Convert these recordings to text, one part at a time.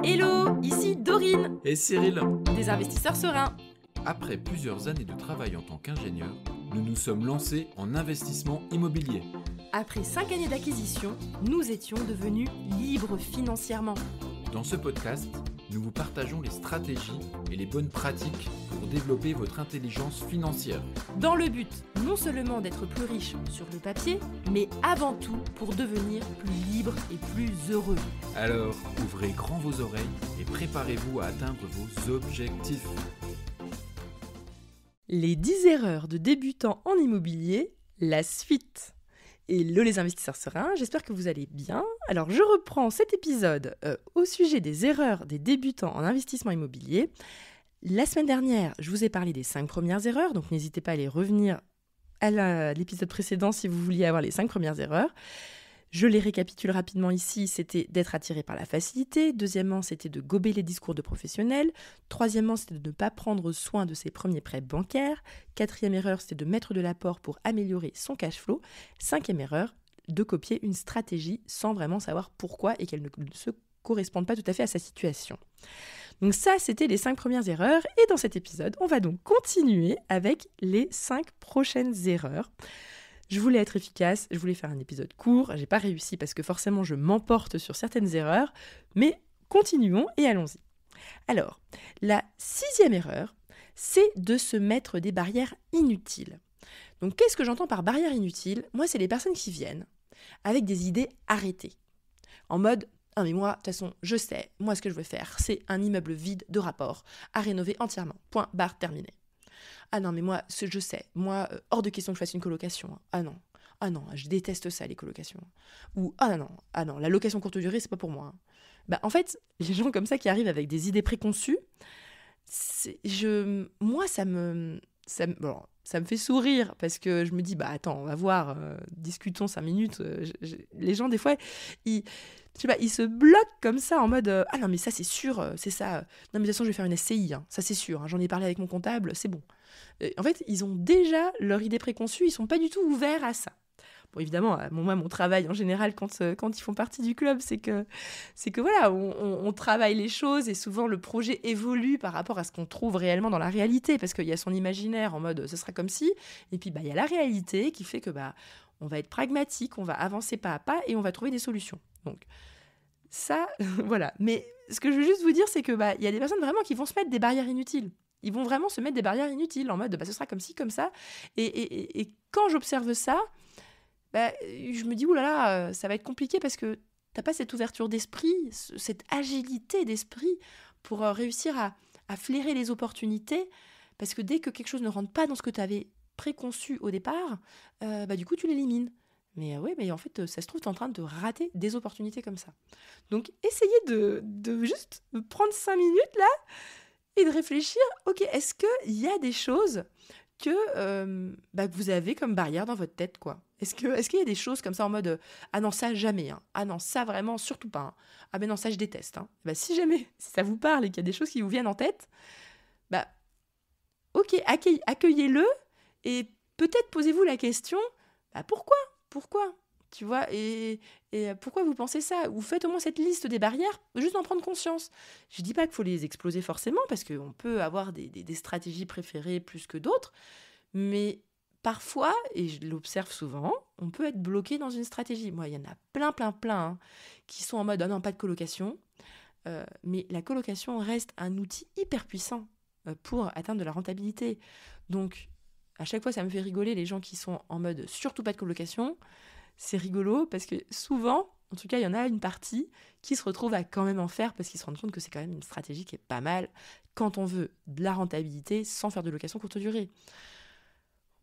Hello, ici Dorine, Et Cyril, des investisseurs sereins. après plusieurs années de travail en tant qu'ingénieur, nous nous sommes lancés en investissement immobilier. Après 5 années d'acquisition, nous étions devenus libres financièrement. Dans ce podcast, nous vous partageons les stratégies et les bonnes pratiques pour développer votre intelligence financière. Dans le but non seulement d'être plus riche sur le papier, mais avant tout pour devenir plus libre et plus heureux. Alors, ouvrez grand vos oreilles et préparez-vous à atteindre vos objectifs. Les 10 erreurs de débutants en immobilier, la suite. Hello les investisseurs sereins, j'espère que vous allez bien. Alors je reprends cet épisode au sujet des erreurs des débutants en investissement immobilier. La semaine dernière, je vous ai parlé des 5 premières erreurs, donc n'hésitez pas à aller revenir à l'épisode précédent si vous vouliez avoir les 5 premières erreurs. Je les récapitule rapidement ici, c'était d'être attiré par la facilité. Deuxièmement, c'était de gober les discours de professionnels. Troisièmement, c'était de ne pas prendre soin de ses premiers prêts bancaires. Quatrième erreur, c'était de mettre de l'apport pour améliorer son cash flow. Cinquième erreur, de copier une stratégie sans vraiment savoir pourquoi et qu'elle ne se corresponde pas tout à fait à sa situation. Donc ça, c'était les 5 premières erreurs. Et dans cet épisode, on va donc continuer avec les 5 prochaines erreurs. Je voulais être efficace, je voulais faire un épisode court, j'ai pas réussi parce que forcément je m'emporte sur certaines erreurs, mais continuons et allons-y. Alors, la 6e erreur, c'est de se mettre des barrières inutiles. Donc qu'est-ce que j'entends par barrières inutiles ? Moi, c'est les personnes qui viennent avec des idées arrêtées, en mode « Ah mais moi, de toute façon, je sais, moi ce que je veux faire, c'est un immeuble vide de rapport, à rénover entièrement, point, barre, terminé. » Ah non, mais moi, je sais, moi, hors de question que je fasse une colocation. Ah non, je déteste ça, les colocations. Ou ah non, la location courte durée, c'est pas pour moi. Bah, en fait, les gens comme ça qui arrivent avec des idées préconçues, moi, ça me fait sourire parce que je me dis, bah attends, on va voir, discutons 5 minutes. Les gens, des fois, ils se bloquent comme ça en mode ah non, mais ça, c'est sûr, c'est ça. Non, mais de toute façon, je vais faire une SCI, hein, ça, c'est sûr. Hein, j'en ai parlé avec mon comptable, c'est bon. En fait, ils ont déjà leur idée préconçue, ils sont pas du tout ouverts à ça. Bon, évidemment, moi, mon travail en général, quand ils font partie du club, c'est que voilà, on travaille les choses et souvent le projet évolue par rapport à ce qu'on trouve réellement dans la réalité, parce qu'il y a son imaginaire en mode ce sera comme si, et puis il y a la réalité qui fait que on va être pragmatique, on va avancer pas à pas et on va trouver des solutions. Donc ça, voilà. Mais ce que je veux juste vous dire, c'est que y a des personnes vraiment qui vont se mettre des barrières inutiles. Ils vont vraiment se mettre des barrières inutiles en mode ce sera comme ci, comme ça. Et quand j'observe ça, je me dis oulala, ça va être compliqué parce que t'as pas cette ouverture d'esprit, cette agilité d'esprit pour réussir à flairer les opportunités. Parce que dès que quelque chose ne rentre pas dans ce que tu avais préconçu au départ, du coup tu l'élimines. Mais oui, mais en fait, ça se trouve, tu es en train de rater des opportunités comme ça. Donc, essayez de juste prendre 5 minutes là et de réfléchir, ok, est-ce qu'il y a des choses que vous avez comme barrière dans votre tête, quoi ? Est-ce qu'il y a des choses comme ça en mode ah non, ça jamais, hein. Ah non, ça vraiment, surtout pas, hein. Ah ben non, ça je déteste, hein. Si jamais si ça vous parle et qu'il y a des choses qui vous viennent en tête, ok, accueillez-le et peut-être posez-vous la question, pourquoi ? Tu vois, et pourquoi vous pensez ça ? Ou faites au moins cette liste des barrières, juste en prendre conscience. Je dis pas qu'il faut les exploser forcément, parce qu'on peut avoir des stratégies préférées plus que d'autres, mais parfois, et je l'observe souvent, on peut être bloqué dans une stratégie. Moi, il y en a plein, hein, qui sont en mode « Ah non, pas de colocation ». Mais la colocation reste un outil hyper puissant pour atteindre de la rentabilité. Donc, à chaque fois, ça me fait rigoler les gens qui sont en mode « surtout pas de colocation ». C'est rigolo parce que souvent, en tout cas, il y en a une partie qui se retrouve à quand même en faire parce qu'ils se rendent compte que c'est quand même une stratégie qui est pas mal quand on veut de la rentabilité sans faire de location courte durée.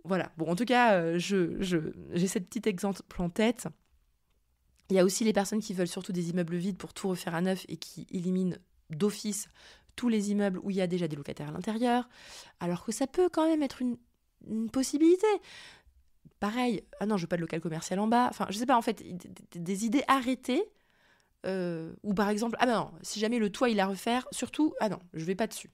Voilà. Bon, en tout cas, j'ai cette petite exemple en tête. Il y a aussi les personnes qui veulent surtout des immeubles vides pour tout refaire à neuf et qui éliminent d'office tous les immeubles où il y a déjà des locataires à l'intérieur, alors que ça peut quand même être une possibilité. Pareil, ah non, je veux pas de local commercial en bas. Enfin, je sais pas, en fait, des idées arrêtées. Ou par exemple, ah ben non, si jamais le toit il est à refaire, surtout, ah non, je vais pas dessus.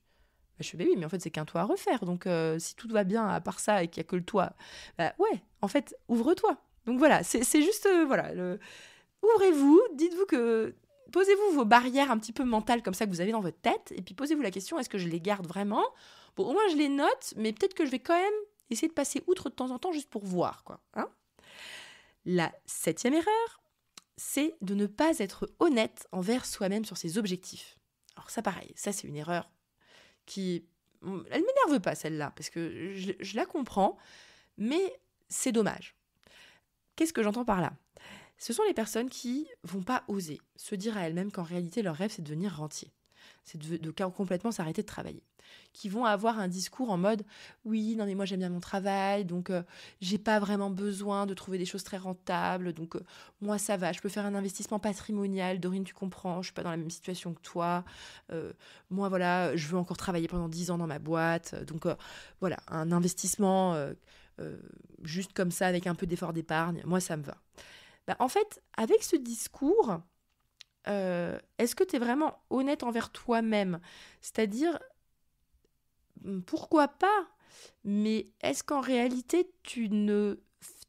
Je fais, oui, mais en fait, c'est qu'un toit à refaire. Donc, si tout va bien à part ça et qu'il y a que le toit, ouais, en fait, ouvre-toi. Donc voilà, c'est juste, ouvrez-vous, dites-vous que posez-vous vos barrières un petit peu mentales comme ça que vous avez dans votre tête, et puis posez-vous la question, est-ce que je les garde vraiment ? Bon, au moins je les note, mais peut-être que je vais quand même essayer de passer outre de temps en temps juste pour voir, quoi. Hein ? La 7e erreur, c'est de ne pas être honnête envers soi-même sur ses objectifs. Alors ça, pareil, ça c'est une erreur qui... Elle m'énerve pas, celle-là, parce que je la comprends, mais c'est dommage. Qu'est-ce que j'entends par là ? Ce sont les personnes qui vont pas oser se dire à elles-mêmes qu'en réalité, leur rêve, c'est de devenir rentier. C'est de complètement s'arrêter de travailler. Qui vont avoir un discours en mode « Oui, non mais moi j'aime bien mon travail, donc j'ai pas vraiment besoin de trouver des choses très rentables, donc moi ça va, je peux faire un investissement patrimonial, Dorine tu comprends, je suis pas dans la même situation que toi, moi voilà, je veux encore travailler pendant 10 ans dans ma boîte, donc voilà, un investissement juste comme ça avec un peu d'effort d'épargne, moi ça me va. » Bah, en fait, avec ce discours, est-ce que tu es vraiment honnête envers toi-même ? C'est-à-dire, pourquoi pas ? Mais est-ce qu'en réalité, tu ne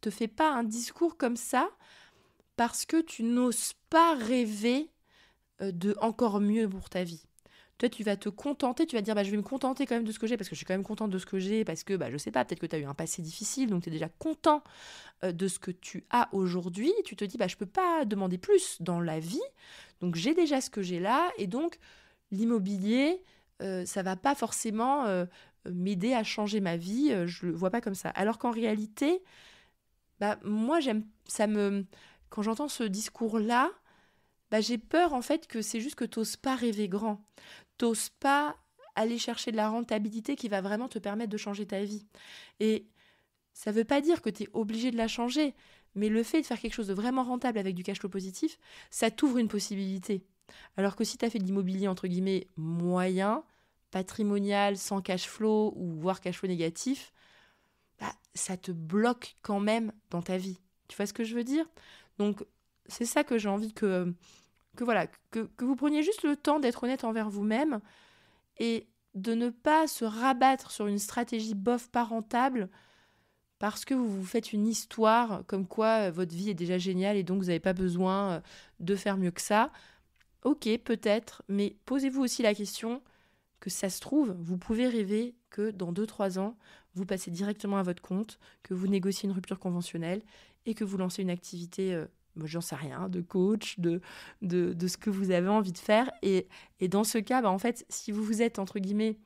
te fais pas un discours comme ça parce que tu n'oses pas rêver de encore mieux pour ta vie ? Toi, tu vas te contenter, tu vas te dire, je vais me contenter quand même de ce que j'ai, parce que je suis quand même contente de ce que j'ai, parce que, je sais pas, peut-être que tu as eu un passé difficile, donc tu es déjà content de ce que tu as aujourd'hui. Tu te dis, je peux pas demander plus dans la vie, donc j'ai déjà ce que j'ai là, et donc l'immobilier, ça va pas forcément m'aider à changer ma vie, je le vois pas comme ça. Alors qu'en réalité, moi, quand j'entends ce discours-là, j'ai peur en fait que c'est juste que t'oses pas rêver grand. T'oses pas aller chercher de la rentabilité qui va vraiment te permettre de changer ta vie. Et ça veut pas dire que t'es obligé de la changer, mais le fait de faire quelque chose de vraiment rentable avec du cash flow positif, ça t'ouvre une possibilité. Alors que si t'as fait de l'immobilier entre guillemets moyen, patrimonial, sans cash flow ou voire cash flow négatif, ça te bloque quand même dans ta vie. Tu vois ce que je veux dire ? Donc c'est ça que j'ai envie que vous preniez juste le temps d'être honnête envers vous-même et de ne pas se rabattre sur une stratégie bof pas rentable parce que vous vous faites une histoire comme quoi votre vie est déjà géniale et donc vous n'avez pas besoin de faire mieux que ça. Ok, peut-être, mais posez-vous aussi la question que ça se trouve, vous pouvez rêver que dans 2-3 ans, vous passez directement à votre compte, que vous négociez une rupture conventionnelle et que vous lancez une activité j'en sais rien, de coach, de ce que vous avez envie de faire. Et dans ce cas, en fait, si vous vous êtes, entre guillemets,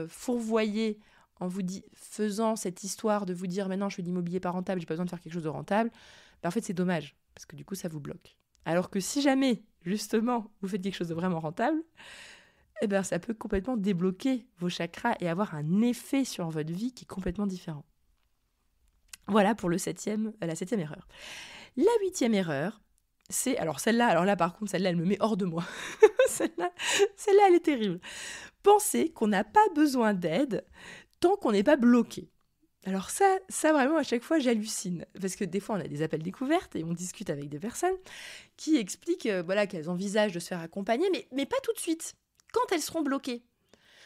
fourvoyé en faisant cette histoire de vous dire « Maintenant, je fais de l'immobilier pas rentable, j'ai pas besoin de faire quelque chose de rentable », en fait, c'est dommage, parce que du coup, ça vous bloque. Alors que si jamais, justement, vous faites quelque chose de vraiment rentable, ça peut complètement débloquer vos chakras et avoir un effet sur votre vie qui est complètement différent. Voilà pour la 7e erreur. La 8e erreur, c'est... Alors celle-là, par contre, elle me met hors de moi. celle-là, elle est terrible. Penser qu'on n'a pas besoin d'aide tant qu'on n'est pas bloqué. Alors ça vraiment, à chaque fois, j'hallucine. Parce que des fois, on a des appels découvertes et on discute avec des personnes qui expliquent qu'elles envisagent de se faire accompagner, mais pas tout de suite, quand elles seront bloquées.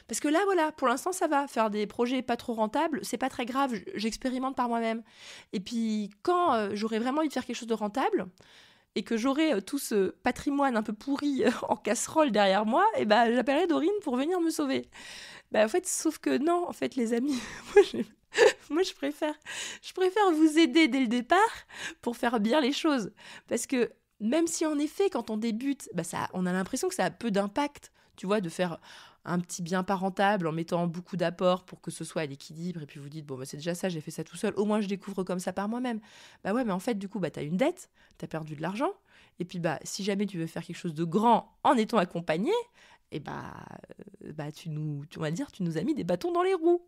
Parce que là, pour l'instant, ça va. Faire des projets pas trop rentables, c'est pas très grave. J'expérimente par moi-même. Et puis, quand j'aurai vraiment envie de faire quelque chose de rentable et que j'aurai tout ce patrimoine un peu pourri en casserole derrière moi, j'appellerai Dorine pour venir me sauver. En fait, sauf que non, en fait, les amis, moi, je préfère vous aider dès le départ pour faire bien les choses. Parce que même si, en effet, quand on débute, on a l'impression que ça a peu d'impact, tu vois, de faire un petit bien pas rentable en mettant beaucoup d'apports pour que ce soit à l'équilibre et puis vous dites c'est déjà ça, j'ai fait ça tout seul, au moins je découvre comme ça par moi-même. Ouais, mais en fait du coup t'as une dette, t'as perdu de l'argent et puis si jamais tu veux faire quelque chose de grand en étant accompagné, tu nous as mis des bâtons dans les roues.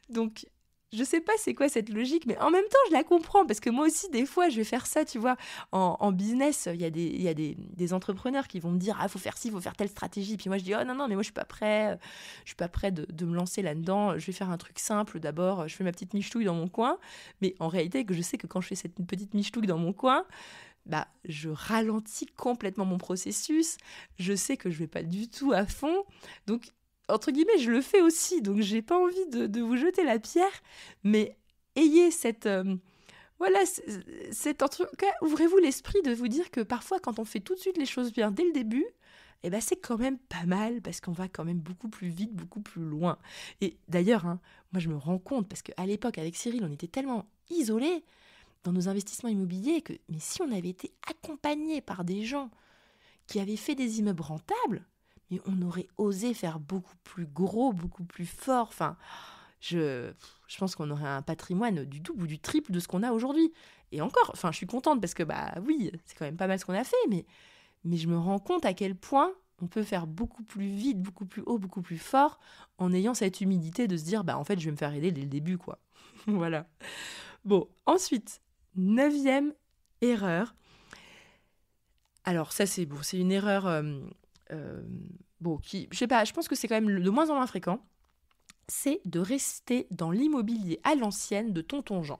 Donc je sais pas c'est quoi cette logique, mais en même temps, je la comprends, parce que moi aussi, des fois, je vais faire ça, tu vois. En business, il y a des entrepreneurs qui vont me dire « Ah, faut faire ci, faut faire telle stratégie. » Puis moi, je dis « Oh non, mais moi, je suis pas prêt. Je suis pas prêt de me lancer là-dedans. Je vais faire un truc simple d'abord. Je fais ma petite michetouille dans mon coin. » Mais en réalité, je sais que quand je fais cette petite michetouille dans mon coin, je ralentis complètement mon processus. Je sais que je vais pas du tout à fond. Donc, entre guillemets, je le fais aussi, donc j'ai pas envie de vous jeter la pierre, mais ayez cette Voilà, c'est en tout cas, ouvrez-vous l'esprit de vous dire que parfois, quand on fait tout de suite les choses bien dès le début, eh ben, c'est quand même pas mal parce qu'on va quand même beaucoup plus vite, beaucoup plus loin. Et d'ailleurs, hein, moi je me rends compte, parce qu'à l'époque, avec Cyril, on était tellement isolés dans nos investissements immobiliers que, mais si on avait été accompagnés par des gens qui avaient fait des immeubles rentables, mais on aurait osé faire beaucoup plus gros, beaucoup plus fort. Enfin, je pense qu'on aurait un patrimoine du double ou du triple de ce qu'on a aujourd'hui. Et encore, enfin, je suis contente parce que, bah oui, c'est quand même pas mal ce qu'on a fait, mais je me rends compte à quel point on peut faire beaucoup plus vite, beaucoup plus haut, beaucoup plus fort en ayant cette humilité de se dire, bah en fait, je vais me faire aider dès le début, quoi. Voilà. Bon, ensuite, 9e erreur. Alors ça, c'est bon, c'est une erreur, bon, qui, je sais pas, je pense que c'est quand même de moins en moins fréquent. C'est de rester dans l'immobilier à l'ancienne de tonton Jean.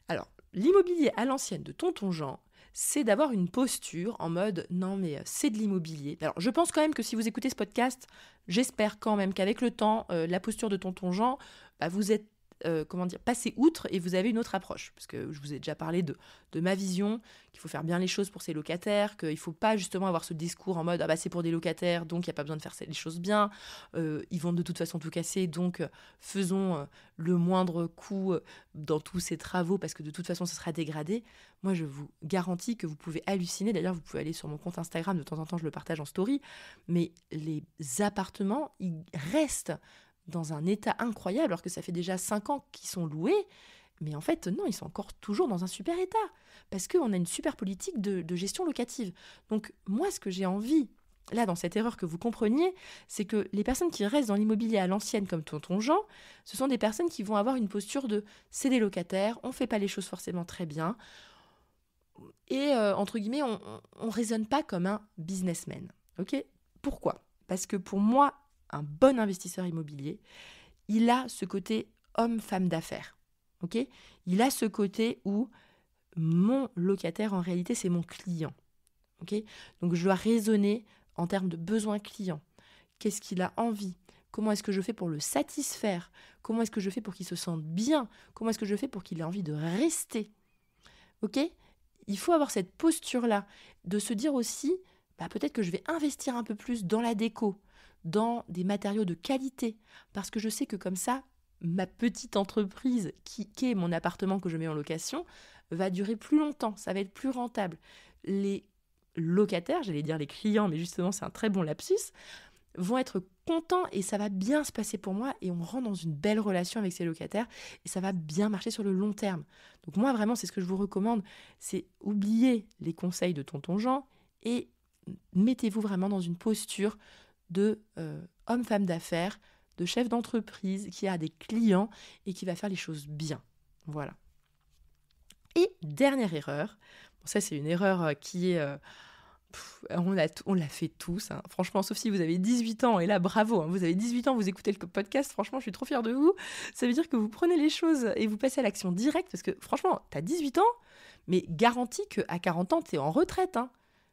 Alors, l'immobilier à l'ancienne de tonton Jean, c'est d'avoir une posture en mode « non mais c'est de l'immobilier ». Alors, je pense quand même que si vous écoutez ce podcast, j'espère quand même qu'avec le temps, la posture de tonton Jean, bah, vous êtes passé outre et vous avez une autre approche. Parce que je vous ai déjà parlé de ma vision, qu'il faut faire bien les choses pour ses locataires, qu'il ne faut pas justement avoir ce discours en mode « ah bah c'est pour des locataires, donc il n'y a pas besoin de faire les choses bien, ils vont de toute façon tout casser, donc faisons le moindre coût dans tous ces travaux parce que de toute façon ce sera dégradé ». Moi je vous garantis que vous pouvez halluciner, d'ailleurs vous pouvez aller sur mon compte Instagram, de temps en temps je le partage en story, mais les appartements, ils restent dans un état incroyable, alors que ça fait déjà 5 ans qu'ils sont loués. Mais en fait, non, ils sont encore toujours dans un super état, parce qu'on a une super politique de gestion locative. Donc moi, ce que j'ai envie, là, dans cette erreur que vous compreniez, c'est que les personnes qui restent dans l'immobilier à l'ancienne, comme tonton Jean, ce sont des personnes qui vont avoir une posture de « c'est des locataires, on ne fait pas les choses forcément très bien ». Et entre guillemets, on raisonne pas comme un businessman. Ok ? Pourquoi ? Parce que pour moi, un bon investisseur immobilier, il a ce côté homme-femme d'affaires. Ok ? Il a ce côté où mon locataire, en réalité, c'est mon client. Ok ? Donc, je dois raisonner en termes de besoins clients. Qu'est-ce qu'il a envie ? Comment est-ce que je fais pour le satisfaire ? Comment est-ce que je fais pour qu'il se sente bien ? Comment est-ce que je fais pour qu'il ait envie de rester ? Ok ? Il faut avoir cette posture-là, de se dire aussi, bah, peut-être que je vais investir un peu plus dans la déco, dans des matériaux de qualité, parce que je sais que comme ça, ma petite entreprise qui est mon appartement que je mets en location va durer plus longtemps, ça va être plus rentable. Les locataires, j'allais dire les clients, mais justement c'est un très bon lapsus, vont être contents et ça va bien se passer pour moi et on rentre dans une belle relation avec ces locataires et ça va bien marcher sur le long terme. Donc moi vraiment c'est ce que je vous recommande, c'est oublier les conseils de tonton Jean et mettez-vous vraiment dans une posture de homme-femme d'affaires, de chef d'entreprise qui a des clients et qui va faire les choses bien. Voilà. Et dernière erreur, bon, ça c'est une erreur qui est... on l'a fait tous, hein. Franchement, sauf si vous avez 18 ans, et là, bravo, hein, vous avez 18 ans, vous écoutez le podcast, franchement, je suis trop fière de vous. Ça veut dire que vous prenez les choses et vous passez à l'action directe, parce que franchement, t'as 18 ans, mais garantis qu'à 40 ans, t'es en retraite, hein.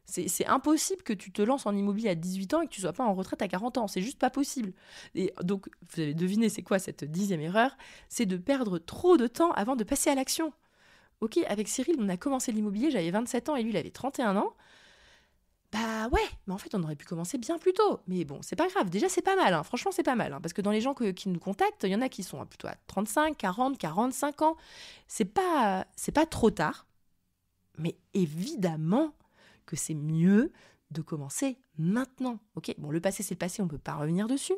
C'est impossible que tu te lances en immobilier à 18 ans et que tu sois pas en retraite à 40 ans, c'est juste pas possible. Et donc, vous avez deviné, c'est quoi cette 10e erreur ? C'est de perdre trop de temps avant de passer à l'action. Ok, avec Cyril, on a commencé l'immobilier, j'avais 27 ans et lui, il avait 31 ans. Bah ouais, mais en fait, on aurait pu commencer bien plus tôt. Mais bon, c'est pas grave. Déjà, c'est pas mal. Hein. Franchement, c'est pas mal. Hein. Parce que dans les gens qui nous contactent, il y en a qui sont plutôt à 35, 40, 45 ans. C'est pas trop tard. Mais évidemment que c'est mieux de commencer maintenant. Ok, bon, le passé, c'est le passé. On ne peut pas revenir dessus.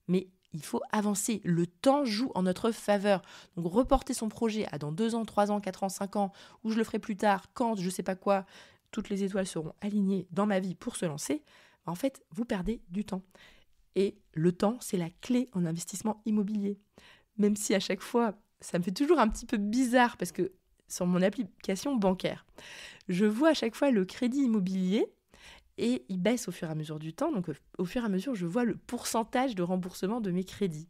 Mais il faut avancer. Le temps joue en notre faveur. Donc, reporter son projet à dans 2 ans, 3 ans, 4 ans, 5 ans, ou je le ferai plus tard, quand, je sais pas quoi, toutes les étoiles seront alignées dans ma vie pour se lancer, en fait, vous perdez du temps. Et le temps, c'est la clé en investissement immobilier. Même si à chaque fois, ça me fait toujours un petit peu bizarre parce que sur mon application bancaire, je vois à chaque fois le crédit immobilier et il baisse au fur et à mesure du temps. Donc au fur et à mesure, je vois le pourcentage de remboursement de mes crédits.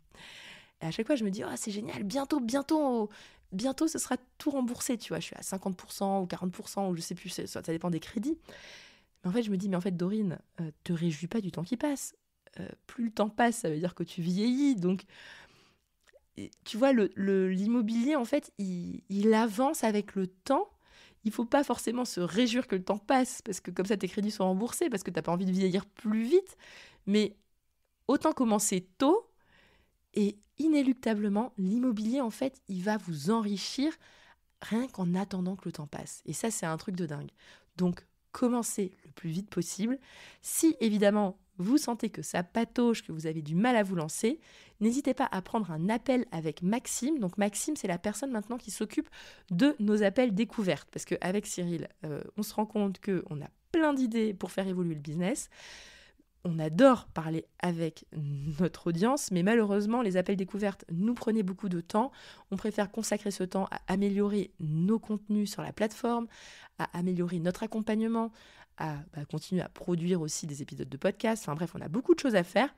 Et à chaque fois, je me dis, oh, c'est génial, bientôt, ce sera tout remboursé, tu vois. Je suis à 50% ou 40%, ou je sais plus, ça dépend des crédits. Mais en fait, je me dis, mais en fait, Dorine, te réjouis pas du temps qui passe. Plus le temps passe, ça veut dire que tu vieillis. Donc, tu vois, l'immobilier, en fait, il avance avec le temps. Il ne faut pas forcément se réjouir que le temps passe, parce que comme ça, tes crédits sont remboursés, parce que tu n'as pas envie de vieillir plus vite. Mais autant commencer tôt, et inéluctablement, l'immobilier, en fait, il va vous enrichir rien qu'en attendant que le temps passe. Et ça, c'est un truc de dingue. Donc, commencez le plus vite possible. Si, évidemment, vous sentez que ça patauge, que vous avez du mal à vous lancer, n'hésitez pas à prendre un appel avec Maxime. Donc Maxime, c'est la personne maintenant qui s'occupe de nos appels découvertes. Parce qu'avec Cyril, on se rend compte qu'on a plein d'idées pour faire évoluer le business. On adore parler avec notre audience, mais malheureusement, les appels découvertes nous prenaient beaucoup de temps. On préfère consacrer ce temps à améliorer nos contenus sur la plateforme, à améliorer notre accompagnement, à continuer à produire aussi des épisodes de podcast. Enfin bref, on a beaucoup de choses à faire.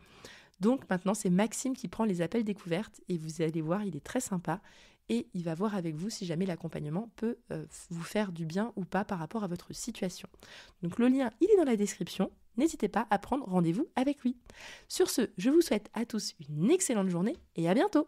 Donc maintenant, c'est Maxime qui prend les appels découvertes et vous allez voir, il est très sympa et il va voir avec vous si jamais l'accompagnement peut vous faire du bien ou pas par rapport à votre situation. Donc le lien, il est dans la description. N'hésitez pas à prendre rendez-vous avec lui. Sur ce, je vous souhaite à tous une excellente journée et à bientôt.